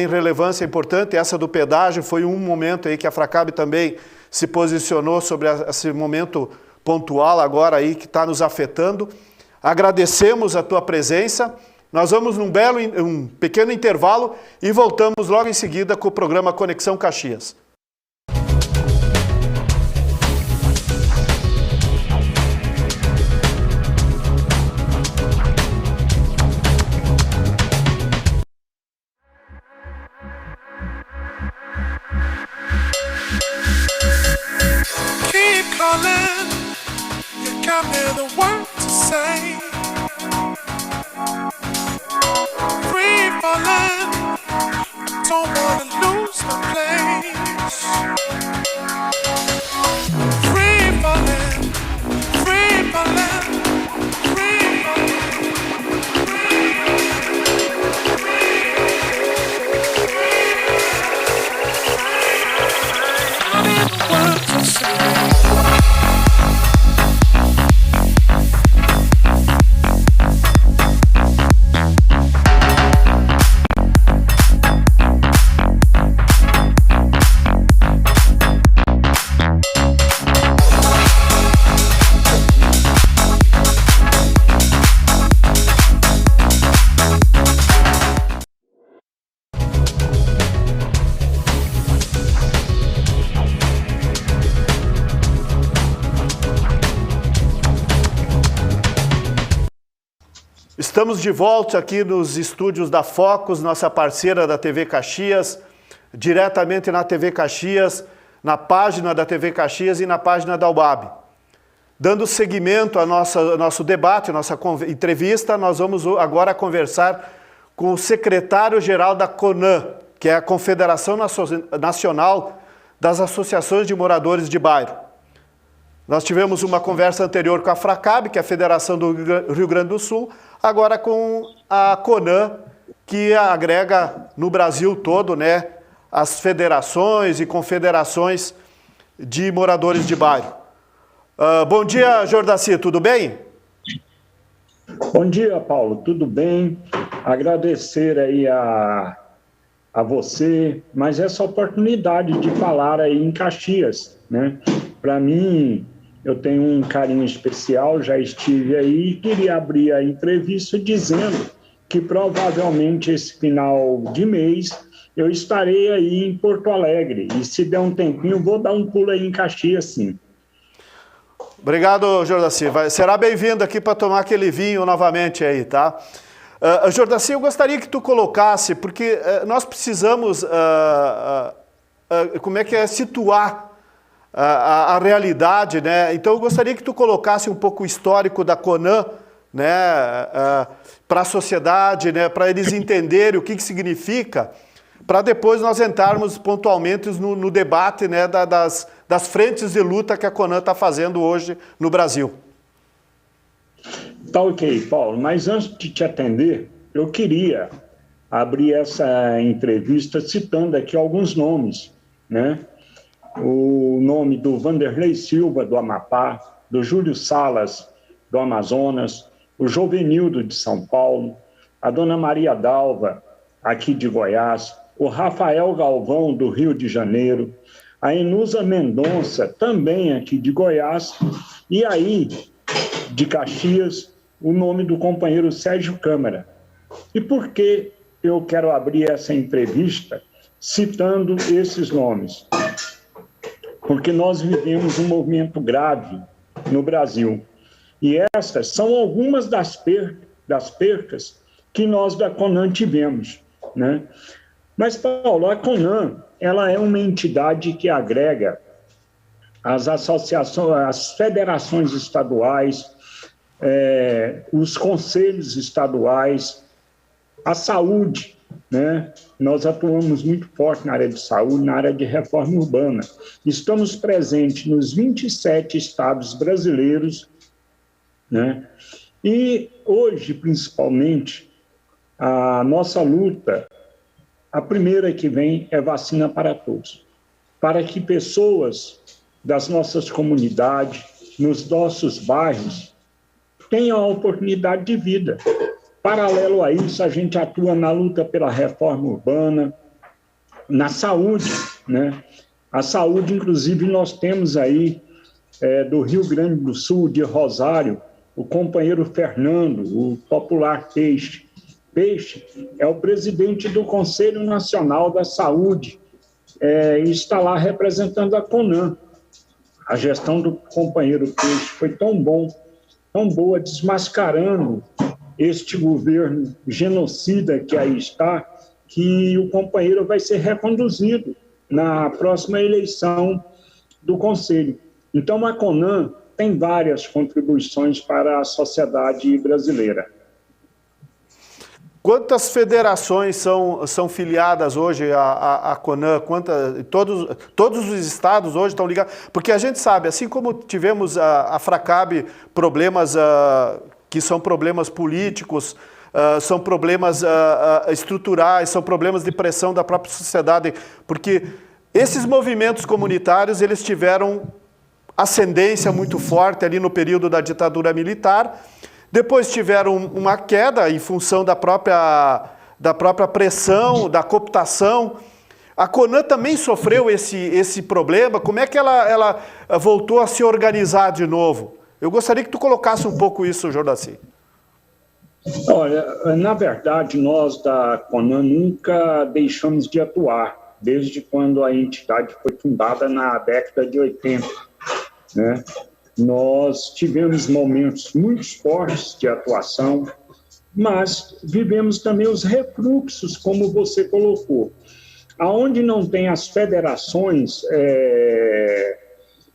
relevância importante, essa do pedágio foi um momento aí que a Fracab também se posicionou sobre esse momento pontual agora aí que está nos afetando. Agradecemos a tua presença. Nós vamos um pequeno intervalo e voltamos logo em seguida com o programa Conexão Caxias. Keep calling. Got me the word to say. Free falling, don't wanna lose my place. Free falling, free falling, free falling. Got me the word to say. Estamos de volta aqui nos estúdios da Focus, nossa parceira da TV Caxias, diretamente na TV Caxias, na página da TV Caxias e na página da UAB. Dando seguimento ao nosso debate, à nossa entrevista, nós vamos agora conversar com o secretário-geral da CONAN, que é a Confederação Nacional das Associações de Moradores de Bairro. Nós tivemos uma conversa anterior com a Fracab, que é a Federação do Rio Grande do Sul, agora com a CONAN, que agrega no Brasil todo, né, as federações e confederações de moradores de bairro. Bom dia, Jordaci, tudo bem? Bom dia, Paulo, tudo bem? Agradecer aí a você, mas essa oportunidade de falar aí em Caxias, né? Para mim, eu tenho um carinho especial, já estive aí e queria abrir a entrevista dizendo que provavelmente esse final de mês eu estarei aí em Porto Alegre e se der um tempinho vou dar um pulo aí em Caxias, sim. Obrigado, Jordaci. Será bem-vindo aqui para tomar aquele vinho novamente aí, tá? Jordaci, eu gostaria que tu colocasse, porque nós precisamos, situar a realidade, né? Então eu gostaria que tu colocasse um pouco o histórico da Conan, né, para a sociedade, né, para eles entenderem o que significa, para depois nós entrarmos pontualmente no debate, né, das frentes de luta que a Conan está fazendo hoje no Brasil. Tá ok, Paulo, mas antes de te atender, eu queria abrir essa entrevista citando aqui alguns nomes, né? O nome do Vanderlei Silva, do Amapá, do Júlio Salas, do Amazonas, o Jovenildo, de São Paulo, a Dona Maria Dalva, aqui de Goiás, o Rafael Galvão, do Rio de Janeiro, a Enusa Mendonça, também aqui de Goiás, e aí, de Caxias, o nome do companheiro Sérgio Câmara. E por que eu quero abrir essa entrevista citando esses nomes? Porque nós vivemos um movimento grave no Brasil. E essas são algumas das percas que nós da Conan tivemos, né? Mas, Paulo, a Conan, ela é uma entidade que agrega as associações, as federações estaduais, os conselhos estaduais, a saúde, né? Nós atuamos muito forte na área de saúde, na área de reforma urbana. Estamos presentes nos 27 estados brasileiros, né? E hoje, principalmente, a nossa luta, a primeira que vem é vacina para todos, para que pessoas das nossas comunidades, nos nossos bairros, tenham a oportunidade de vida. Paralelo a isso, a gente atua na luta pela reforma urbana, na saúde, né? A saúde, inclusive, nós temos aí do Rio Grande do Sul, de Rosário, o companheiro Fernando, o popular Peixe. Peixe é o presidente do Conselho Nacional da Saúde e está lá representando a Conan. A gestão do companheiro Peixe foi tão boa, desmascarando este governo genocida que aí está, que o companheiro vai ser reconduzido na próxima eleição do Conselho. Então, a Conan tem várias contribuições para a sociedade brasileira. Quantas federações são filiadas hoje à Conan? Todos os estados hoje estão ligados? Porque a gente sabe, assim como tivemos a Fracab, problemas que são problemas políticos, são problemas estruturais, são problemas de pressão da própria sociedade, porque esses movimentos comunitários, eles tiveram ascendência muito forte ali no período da ditadura militar, depois tiveram uma queda em função da própria pressão, da cooptação. A Conan também sofreu esse problema. Como é que ela voltou a se organizar de novo? Eu gostaria que tu colocasse um pouco isso, Jordaci. Olha, na verdade, nós da Conan nunca deixamos de atuar, desde quando a entidade foi fundada na década de 80, né? Nós tivemos momentos muito fortes de atuação, mas vivemos também os refluxos, como você colocou. Aonde não tem as federações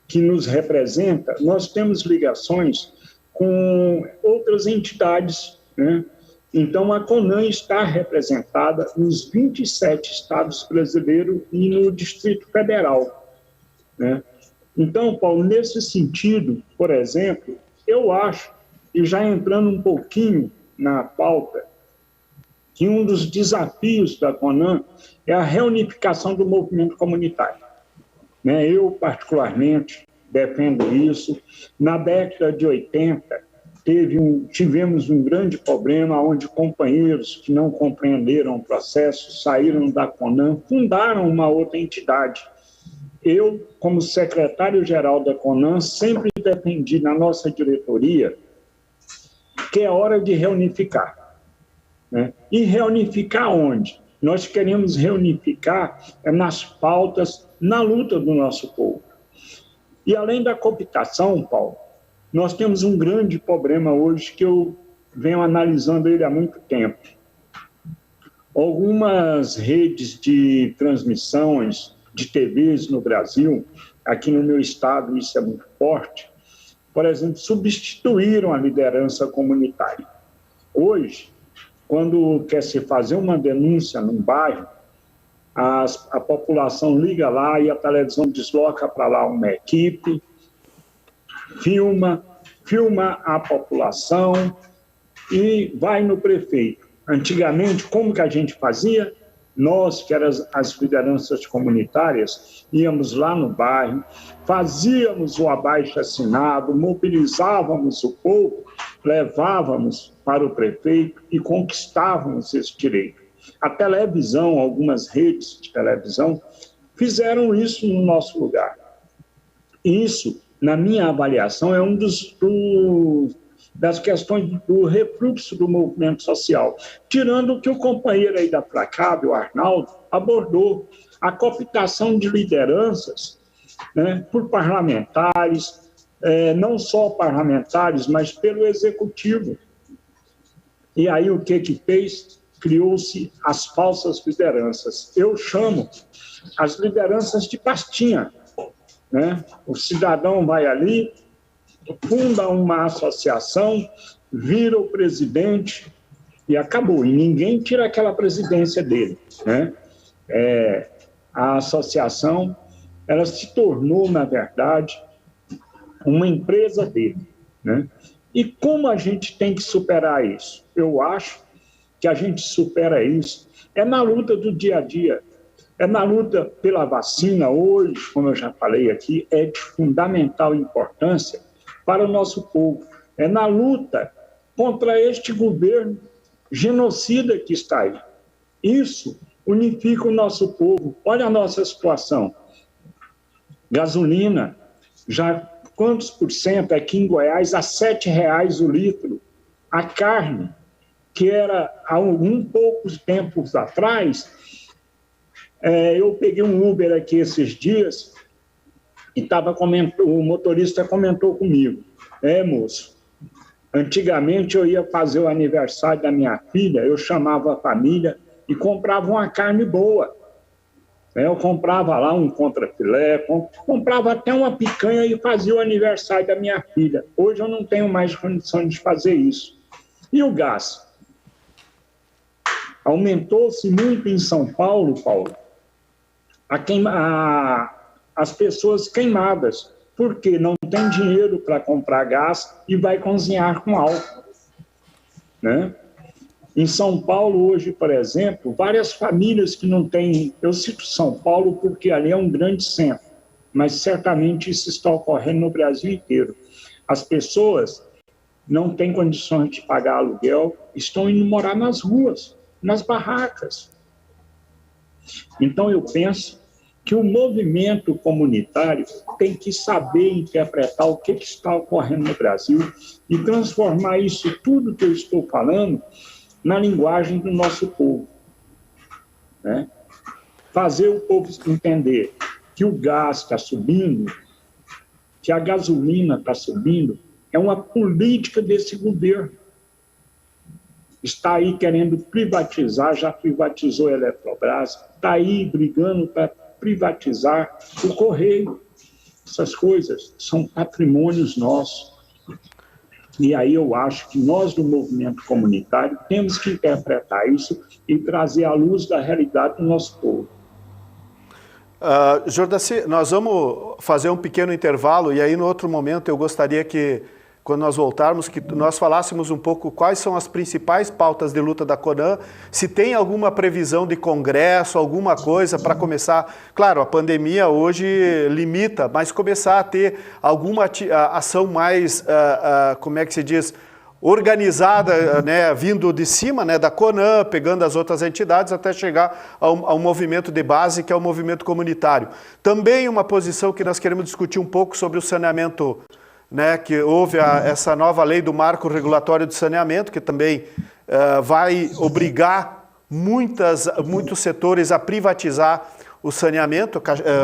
que nos representam, nós temos ligações com outras entidades, né? Então, a Conan está representada nos 27 estados brasileiros e no Distrito Federal, né? Então, Paulo, nesse sentido, por exemplo, eu acho, e já entrando um pouquinho na pauta, que um dos desafios da Conan é a reunificação do movimento comunitário. né? Eu, particularmente, defendo isso. Na década de 80, tivemos um grande problema onde companheiros que não compreenderam o processo saíram da CONAN, fundaram uma outra entidade. Eu, como secretário-geral da CONAN, sempre defendi na nossa diretoria que é hora de reunificar, né? E reunificar onde? Nós queremos reunificar nas pautas, na luta do nosso povo. E além da cooptação, Paulo, nós temos um grande problema hoje que eu venho analisando ele há muito tempo. Algumas redes de transmissões de TVs no Brasil, aqui no meu estado isso é muito forte, por exemplo, substituíram a liderança comunitária. Hoje, quando quer se fazer uma denúncia num bairro, a população liga lá e a televisão desloca para lá uma equipe, filma a população e vai no prefeito. Antigamente, como que a gente fazia? Nós, que eram as lideranças comunitárias, íamos lá no bairro, fazíamos o abaixo-assinado, mobilizávamos o povo, levávamos para o prefeito e conquistávamos esse direito. A televisão, algumas redes de televisão, fizeram isso no nosso lugar. Isso, na minha avaliação, é das questões do refluxo do movimento social, tirando o que o companheiro aí da Placab, o Arnaldo, abordou, a cooptação de lideranças, né, por parlamentares, não só parlamentares, mas pelo executivo. E aí o que fez? Criou-se as falsas lideranças. Eu chamo as lideranças de pastinha, né? O cidadão vai ali, funda uma associação, vira o presidente e acabou. E ninguém tira aquela presidência dele, né? A associação, ela se tornou, na verdade, uma empresa dele, né? E como a gente tem que superar isso? Eu acho que a gente supera isso na luta do dia a dia, na luta pela vacina. Hoje, como eu já falei aqui, é de fundamental importância para o nosso povo. É na luta contra este governo genocida que está aí. Isso unifica o nosso povo. Olha a nossa situação. Gasolina, já quantos por cento aqui em Goiás? A R$ 7,00 o litro. A carne, que era há poucos tempos atrás, eu peguei um Uber aqui esses dias e o motorista comentou comigo, moço, antigamente eu ia fazer o aniversário da minha filha, eu chamava a família e comprava uma carne boa. Eu comprava lá um contrafilé, comprava até uma picanha e fazia o aniversário da minha filha. Hoje eu não tenho mais condições de fazer isso. E o gás? Aumentou-se muito em São Paulo, Paulo, as pessoas queimadas, porque não tem dinheiro para comprar gás e vai cozinhar com álcool, né? Em São Paulo, hoje, por exemplo, várias famílias que não têm... Eu cito São Paulo porque ali é um grande centro, mas certamente isso está ocorrendo no Brasil inteiro. As pessoas não têm condições de pagar aluguel, estão indo morar nas ruas, nas barracas. Então, eu penso que o movimento comunitário tem que saber interpretar o que está ocorrendo no Brasil e transformar isso tudo que eu estou falando na linguagem do nosso povo, né? Fazer o povo entender que o gás está subindo, que a gasolina está subindo, é uma política desse governo. Está aí querendo privatizar, já privatizou a Eletrobras, está aí brigando para privatizar o Correio. Essas coisas são patrimônios nossos. E aí eu acho que nós, do movimento comunitário, temos que interpretar isso e trazer à luz da realidade do nosso povo. Jordaci, nós vamos fazer um pequeno intervalo e aí, no outro momento, eu gostaria que quando nós voltarmos, que nós falássemos um pouco quais são as principais pautas de luta da CONAN, se tem alguma previsão de congresso, alguma coisa para começar. Claro, a pandemia hoje limita, mas começar a ter alguma ação mais, como é que se diz, organizada, né, vindo de cima, né, da CONAN, pegando as outras entidades até chegar ao movimento de base, que é o movimento comunitário. Também uma posição que nós queremos discutir um pouco sobre o saneamento, né, que houve essa nova lei do marco regulatório de saneamento, que também vai obrigar muitos setores a privatizar o saneamento.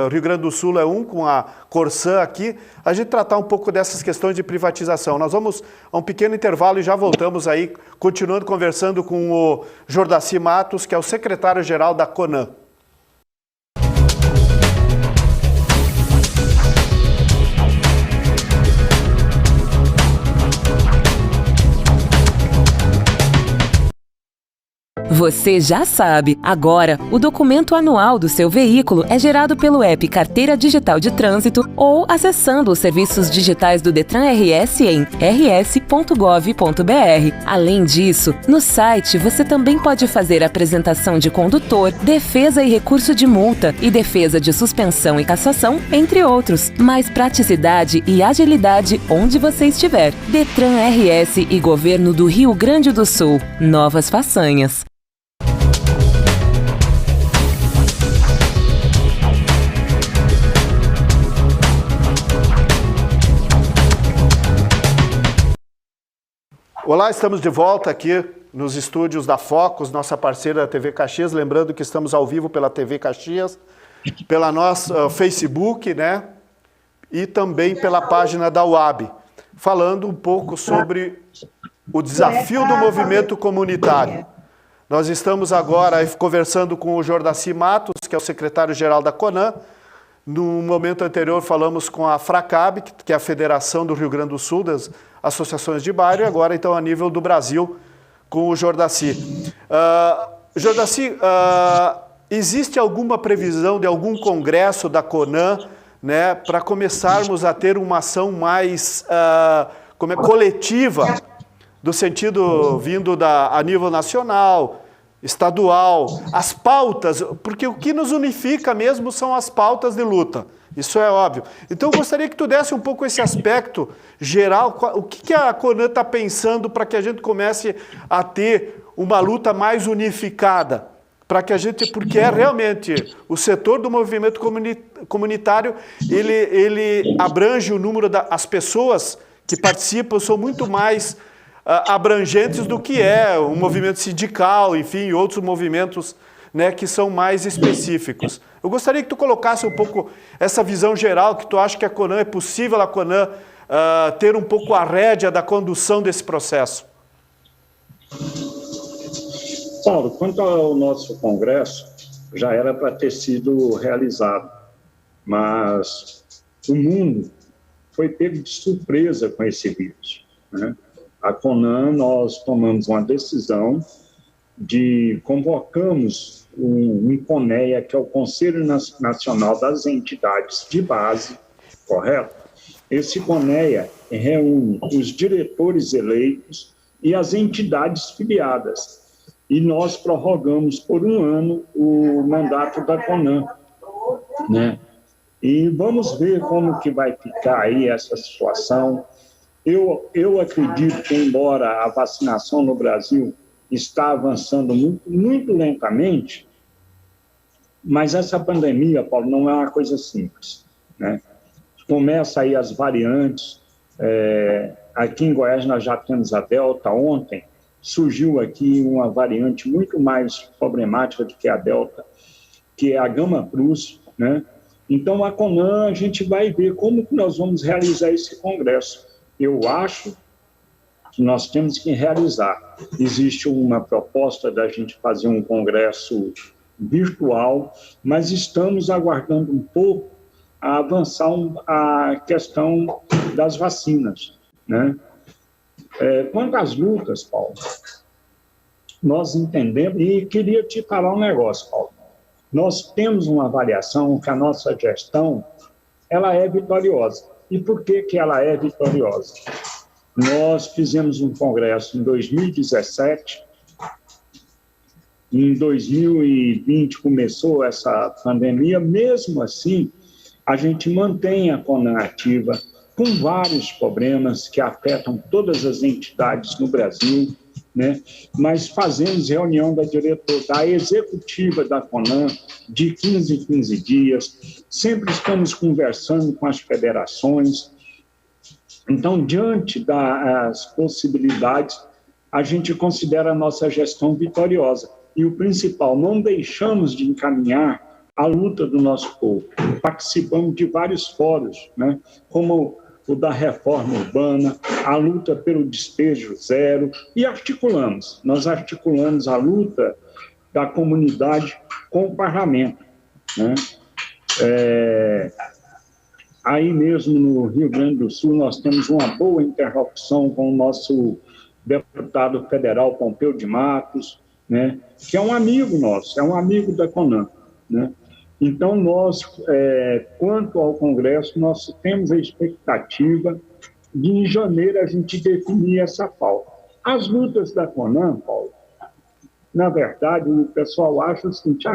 Rio Grande do Sul é com a Corsã aqui, a gente tratar um pouco dessas questões de privatização. Nós vamos a um pequeno intervalo e já voltamos aí, continuando conversando com o Jordaci Matos, que é o secretário-geral da CONAN. Você já sabe, agora o documento anual do seu veículo é gerado pelo app Carteira Digital de Trânsito ou acessando os serviços digitais do Detran RS em rs.gov.br. Além disso, no site você também pode fazer apresentação de condutor, defesa e recurso de multa e defesa de suspensão e cassação, entre outros. Mais praticidade e agilidade onde você estiver. Detran RS e Governo do Rio Grande do Sul. Novas façanhas. Olá, estamos de volta aqui nos estúdios da Focus, nossa parceira da TV Caxias. Lembrando que estamos ao vivo pela TV Caxias, pela nossa Facebook, né? E também pela página da UAB, falando um pouco sobre o desafio do movimento comunitário. Nós estamos agora conversando com o Jordaci Matos, que é o secretário-geral da CONAN. No momento anterior falamos com a FRACAB, que é a Federação do Rio Grande do Sul das Associações de Bairro, e agora então a nível do Brasil com o Jordaci. Jordaci, existe alguma previsão de algum congresso da CONAN, né, para começarmos a ter uma ação mais coletiva, do sentido vindo a nível nacional, estadual, as pautas, porque o que nos unifica mesmo são as pautas de luta, isso é óbvio. Então eu gostaria que tu desse um pouco esse aspecto geral, o que a CONAN está pensando para que a gente comece a ter uma luta mais unificada, para que a gente, porque é realmente o setor do movimento comunitário, ele abrange o número das pessoas que participam, são muito mais abrangentes do que é o movimento sindical, enfim, outros movimentos, né, que são mais específicos. Eu gostaria que tu colocasse um pouco essa visão geral, que tu acha que a CONAN, é possível a CONAN ter um pouco a rédea da condução desse processo. Paulo, quanto ao nosso congresso, já era para ter sido realizado, mas o mundo foi pego de surpresa com esse vírus, né? A CONAN, nós tomamos uma decisão convocamos um CONEA, que é o Conselho Nacional das Entidades de Base, correto? Esse CONEA reúne os diretores eleitos e as entidades filiadas. E nós prorrogamos por 1 ano o mandato da CONAN, né? E vamos ver como que vai ficar aí essa situação. Eu acredito que, embora a vacinação no Brasil está avançando muito lentamente, mas essa pandemia, Paulo, não é uma coisa simples, né? Começa aí as variantes. Aqui em Goiás nós já temos a Delta. Ontem surgiu aqui uma variante muito mais problemática do que a Delta, que é a Gama Plus, né? Então, a CONAN, a gente vai ver como que nós vamos realizar esse congresso. Eu acho que nós temos que realizar. Existe uma proposta da gente fazer um congresso virtual, mas estamos aguardando um pouco a avançar a questão das vacinas, né? Quanto às lutas, Paulo, nós entendemos, e queria te falar um negócio, Paulo. Nós temos uma avaliação que a nossa gestão, ela é vitoriosa. E por que ela é vitoriosa? Nós fizemos um congresso em 2017, em 2020 começou essa pandemia, mesmo assim, a gente mantém a Conan ativa, com vários problemas que afetam todas as entidades no Brasil, né? Mas fazemos reunião da executiva da Conan de 15 em 15 dias, sempre estamos conversando com as federações. Então, diante das possibilidades, a gente considera a nossa gestão vitoriosa. E o principal, não deixamos de encaminhar a luta do nosso povo. Participamos de vários fóruns, né? Como o da reforma urbana, a luta pelo despejo zero, e nós articulamos a luta da comunidade com o parlamento, né? Aí mesmo no Rio Grande do Sul, nós temos uma boa interlocução com o nosso deputado federal Pompeu de Matos, né? Que é um amigo nosso, é um amigo da Conan, né? Então, nós, quanto ao Congresso, nós temos a expectativa de, em janeiro, a gente definir essa pauta. As lutas da Conan, Paulo, na verdade, o pessoal acha o seguinte,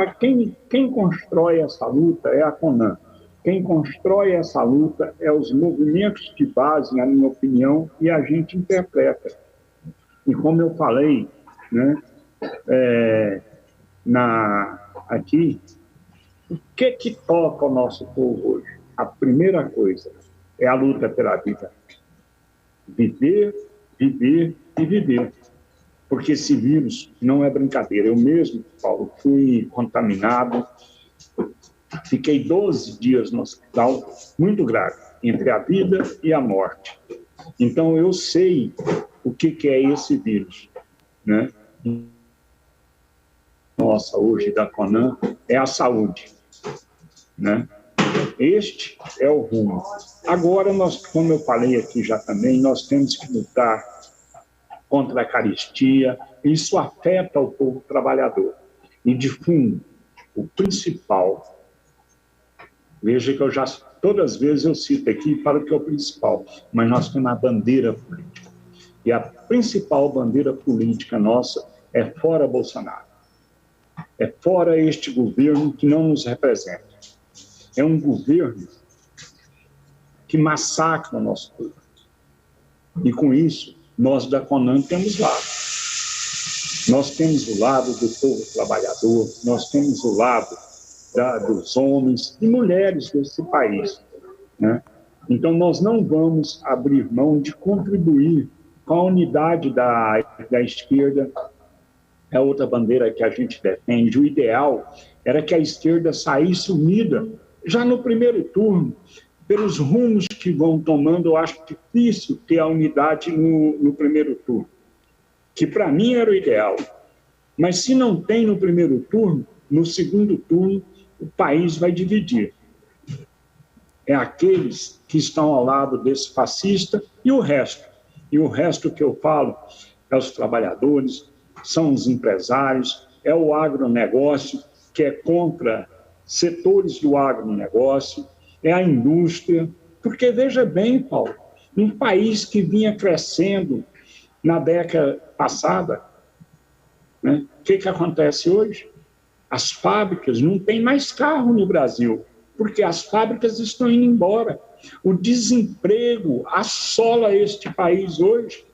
quem constrói essa luta é a Conan. Quem constrói essa luta é os movimentos de base, na minha opinião, e a gente interpreta. E como eu falei, né, aqui, o que toca o nosso povo hoje? A primeira coisa é a luta pela vida. Viver, viver e viver. Porque esse vírus não é brincadeira. Eu mesmo, Paulo, fui contaminado, fiquei 12 dias no hospital, muito grave, entre a vida e a morte. Então, eu sei o que é esse vírus, né? Nossa, hoje, da Conan, é a saúde, né? Este é o rumo. Agora, nós, como eu falei aqui já também, nós temos que lutar contra a carestia. Isso afeta o povo trabalhador. E, de fundo, o principal, veja que todas as vezes eu cito aqui e falo que é o principal, mas nós temos a bandeira política. E a principal bandeira política nossa é fora Bolsonaro. É fora este governo que não nos representa. É um governo que massacra o nosso povo. E com isso, nós da Conan temos lado. Nós temos o lado do povo trabalhador, nós temos o lado dos homens e mulheres desse país, né? Então, nós não vamos abrir mão de contribuir com a unidade da esquerda. É outra bandeira que a gente defende. O ideal era que a esquerda saísse unida já no primeiro turno. Pelos rumos que vão tomando, eu acho difícil ter a unidade no primeiro turno, que para mim era o ideal. Mas se não tem no primeiro turno, no segundo turno, o país vai dividir. É aqueles que estão ao lado desse fascista e o resto. E o resto que eu falo é os trabalhadores, são os empresários, é o agronegócio, que é contra setores do agronegócio, é a indústria. Porque, veja bem, Paulo, um país que vinha crescendo na década passada, né? O que acontece hoje? As fábricas, não tem mais carro no Brasil, porque as fábricas estão indo embora. O desemprego assola este país hoje.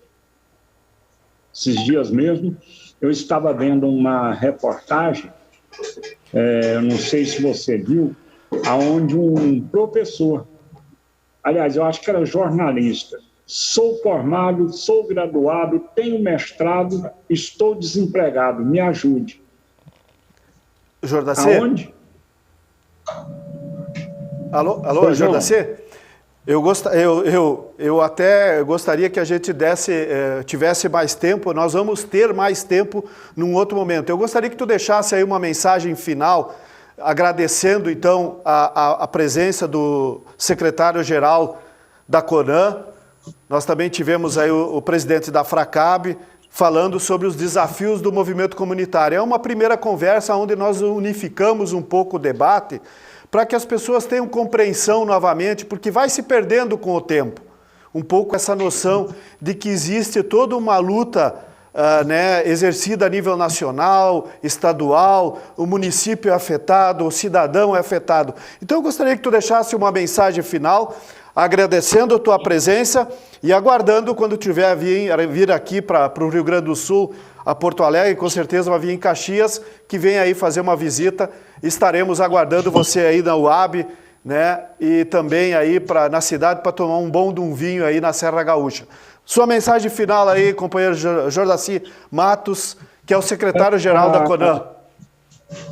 Esses dias mesmo, eu estava vendo uma reportagem, não sei se você viu, onde um professor, aliás, eu acho que era jornalista, sou formado, sou graduado, tenho mestrado, estou desempregado, me ajude. Jordacê? Aonde? Alô, Jordacê? Eu até gostaria que a gente tivesse mais tempo, nós vamos ter mais tempo num outro momento. Eu gostaria que tu deixasse aí uma mensagem final, agradecendo então a presença do secretário-geral da Conan. Nós também tivemos aí o presidente da Fracab falando sobre os desafios do movimento comunitário. É uma primeira conversa onde nós unificamos um pouco o debate, para que as pessoas tenham compreensão novamente, porque vai se perdendo com o tempo. um pouco essa noção de que existe toda uma luta exercida a nível nacional, estadual, o município é afetado, o cidadão é afetado. Então eu gostaria que tu deixasse uma mensagem final, agradecendo a tua presença e aguardando quando tiver vir aqui para o Rio Grande do Sul, a Porto Alegre, com certeza vai vir em Caxias, que vem aí fazer uma visita. Estaremos aguardando você aí na UAB, né? E também aí na cidade para tomar um bom de um vinho aí na Serra Gaúcha. Sua mensagem final aí, companheiro Jordaci Matos, que é o secretário-geral da CONAN.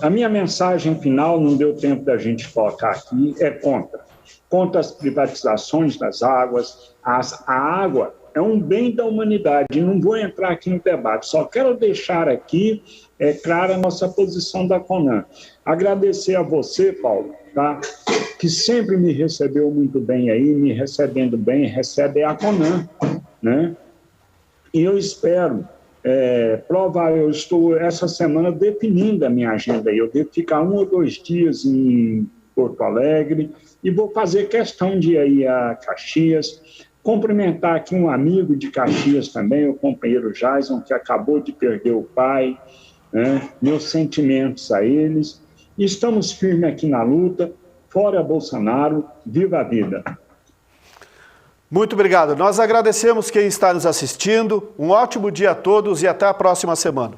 A minha mensagem final, não deu tempo da gente colocar aqui, é contra as privatizações das águas. A água é um bem da humanidade, não vou entrar aqui no debate, só quero deixar aqui clara a nossa posição da CONAN. Agradecer a você, Paulo, tá? Que sempre me recebeu muito bem aí, me recebendo bem, recebe a CONAN, né? E eu espero eu estou essa semana definindo a minha agenda aí, eu devo ficar 1 ou 2 dias em Porto Alegre e vou fazer questão de ir a Caxias, cumprimentar aqui um amigo de Caxias também, o companheiro Jason, que acabou de perder o pai, né? Meus sentimentos a eles. Estamos firmes aqui na luta, fora Bolsonaro, viva a vida. Muito obrigado. Nós agradecemos quem está nos assistindo. Um ótimo dia a todos e até a próxima semana.